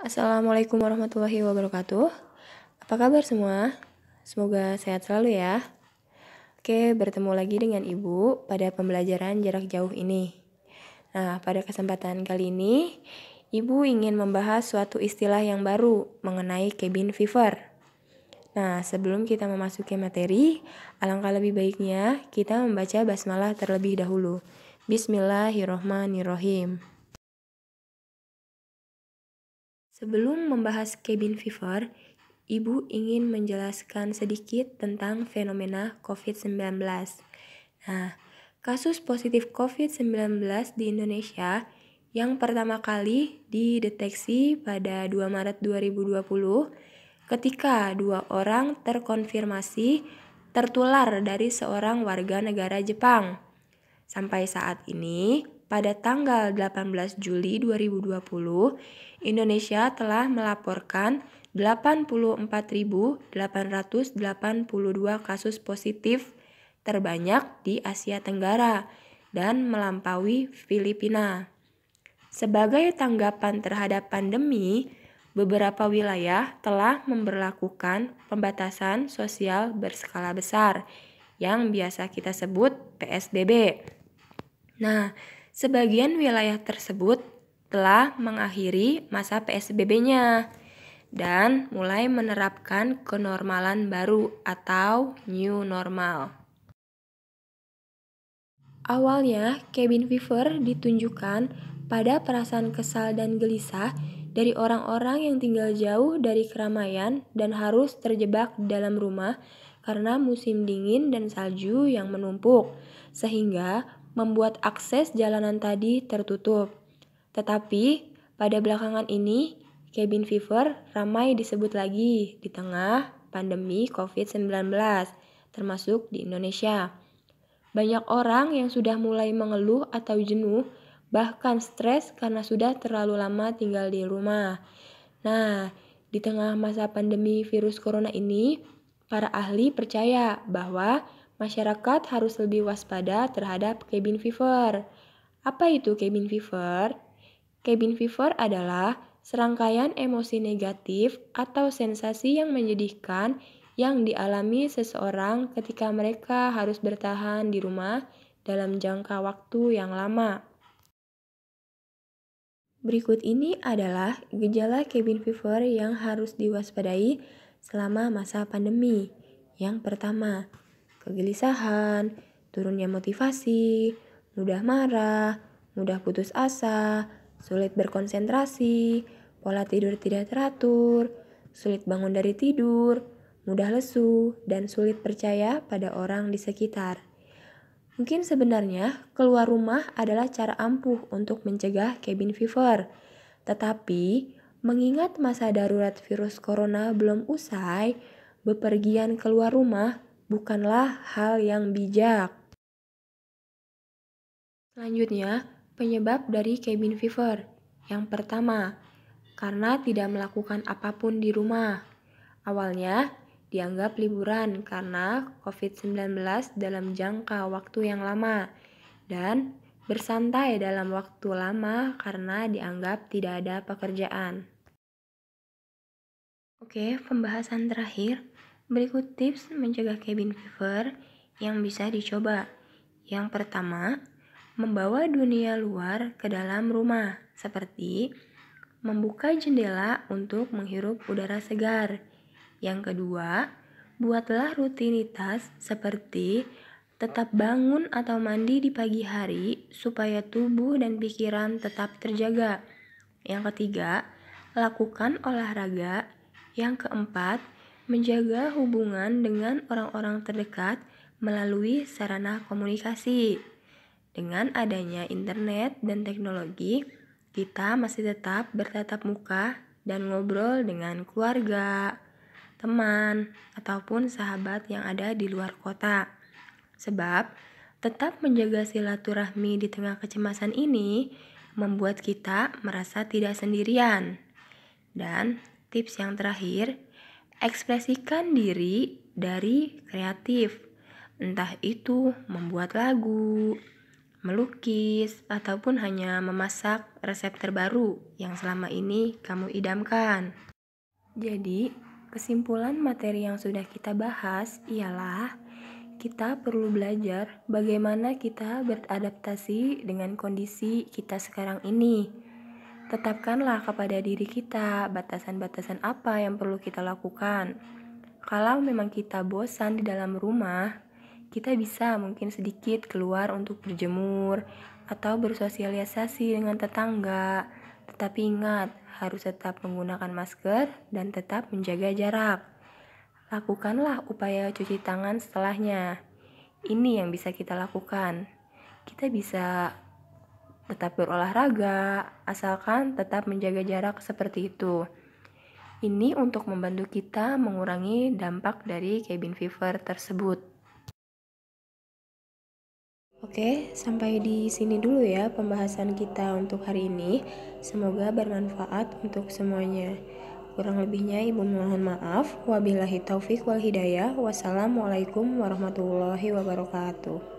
Assalamualaikum warahmatullahi wabarakatuh. Apa kabar semua? Semoga sehat selalu ya. Oke, bertemu lagi dengan Ibu pada pembelajaran jarak jauh ini. Nah, pada kesempatan kali ini, Ibu ingin membahas suatu istilah yang baru mengenai cabin fever. Nah, sebelum kita memasuki materi, alangkah lebih baiknya kita membaca basmalah terlebih dahulu. Bismillahirrohmanirrohim. Sebelum membahas cabin fever, Ibu ingin menjelaskan sedikit tentang fenomena COVID-19. Nah, kasus positif COVID-19 di Indonesia yang pertama kali dideteksi pada 2 Maret 2020 ketika 2 orang terkonfirmasi tertular dari seorang warga negara Jepang. Sampai saat ini, pada tanggal 18 Juli 2020, Indonesia telah melaporkan 84.882 kasus positif terbanyak di Asia Tenggara dan melampaui Filipina. Sebagai tanggapan terhadap pandemi, beberapa wilayah telah memberlakukan pembatasan sosial berskala besar yang biasa kita sebut PSBB. Nah, sebagian wilayah tersebut telah mengakhiri masa PSBB-nya dan mulai menerapkan kenormalan baru atau new normal. Awalnya, cabin fever ditunjukkan pada perasaan kesal dan gelisah dari orang-orang yang tinggal jauh dari keramaian dan harus terjebak dalam rumah karena musim dingin dan salju yang menumpuk, sehingga membuat akses jalanan tadi tertutup. Tetapi pada belakangan ini, cabin fever ramai disebut lagi di tengah pandemi COVID-19, termasuk di Indonesia. Banyak orang yang sudah mulai mengeluh atau jenuh, bahkan stres karena sudah terlalu lama tinggal di rumah. Nah, di tengah masa pandemi virus corona ini, para ahli percaya bahwa masyarakat harus lebih waspada terhadap cabin fever. Apa itu cabin fever? Cabin fever adalah serangkaian emosi negatif atau sensasi yang menyedihkan yang dialami seseorang ketika mereka harus bertahan di rumah dalam jangka waktu yang lama. Berikut ini adalah gejala cabin fever yang harus diwaspadai selama masa pandemi. Yang pertama, kegelisahan, turunnya motivasi, mudah marah, mudah putus asa, sulit berkonsentrasi, pola tidur tidak teratur, sulit bangun dari tidur, mudah lesu, dan sulit percaya pada orang di sekitar. Mungkin sebenarnya keluar rumah adalah cara ampuh untuk mencegah cabin fever. Tetapi, mengingat masa darurat virus corona belum usai, bepergian keluar rumah bukanlah hal yang bijak. Selanjutnya, penyebab dari cabin fever. Yang pertama, karena tidak melakukan apapun di rumah. Awalnya, dianggap liburan karena COVID-19 dalam jangka waktu yang lama dan bersantai dalam waktu lama karena dianggap tidak ada pekerjaan. Oke, pembahasan terakhir. Berikut tips mencegah cabin fever yang bisa dicoba. Yang pertama, membawa dunia luar ke dalam rumah, seperti membuka jendela untuk menghirup udara segar. Yang kedua, buatlah rutinitas seperti tetap bangun atau mandi di pagi hari supaya tubuh dan pikiran tetap terjaga. Yang ketiga, lakukan olahraga. Yang keempat, menjaga hubungan dengan orang-orang terdekat melalui sarana komunikasi. Dengan adanya internet dan teknologi, kita masih tetap bertatap muka dan ngobrol dengan keluarga, teman, ataupun sahabat yang ada di luar kota. Sebab, tetap menjaga silaturahmi di tengah kecemasan ini membuat kita merasa tidak sendirian. Dan tips yang terakhir, ekspresikan diri dari kreatif. Entah itu membuat lagu, melukis, ataupun hanya memasak resep terbaru yang selama ini kamu idamkan. Jadi, kesimpulan materi yang sudah kita bahas ialah kita perlu belajar bagaimana kita beradaptasi dengan kondisi kita sekarang ini. Tetapkanlah kepada diri kita batasan-batasan apa yang perlu kita lakukan. Kalau memang kita bosan di dalam rumah, kita bisa mungkin sedikit keluar untuk berjemur atau bersosialisasi dengan tetangga. Tetapi ingat, harus tetap menggunakan masker dan tetap menjaga jarak. Lakukanlah upaya cuci tangan setelahnya. Ini yang bisa kita lakukan. Kita bisa tetap berolahraga, asalkan tetap menjaga jarak seperti itu. Ini untuk membantu kita mengurangi dampak dari cabin fever tersebut. Oke, sampai di sini dulu ya pembahasan kita untuk hari ini. Semoga bermanfaat untuk semuanya. Kurang lebihnya ibu mohon maaf. Wabillahi taufik wal hidayah. Wassalamualaikum warahmatullahi wabarakatuh.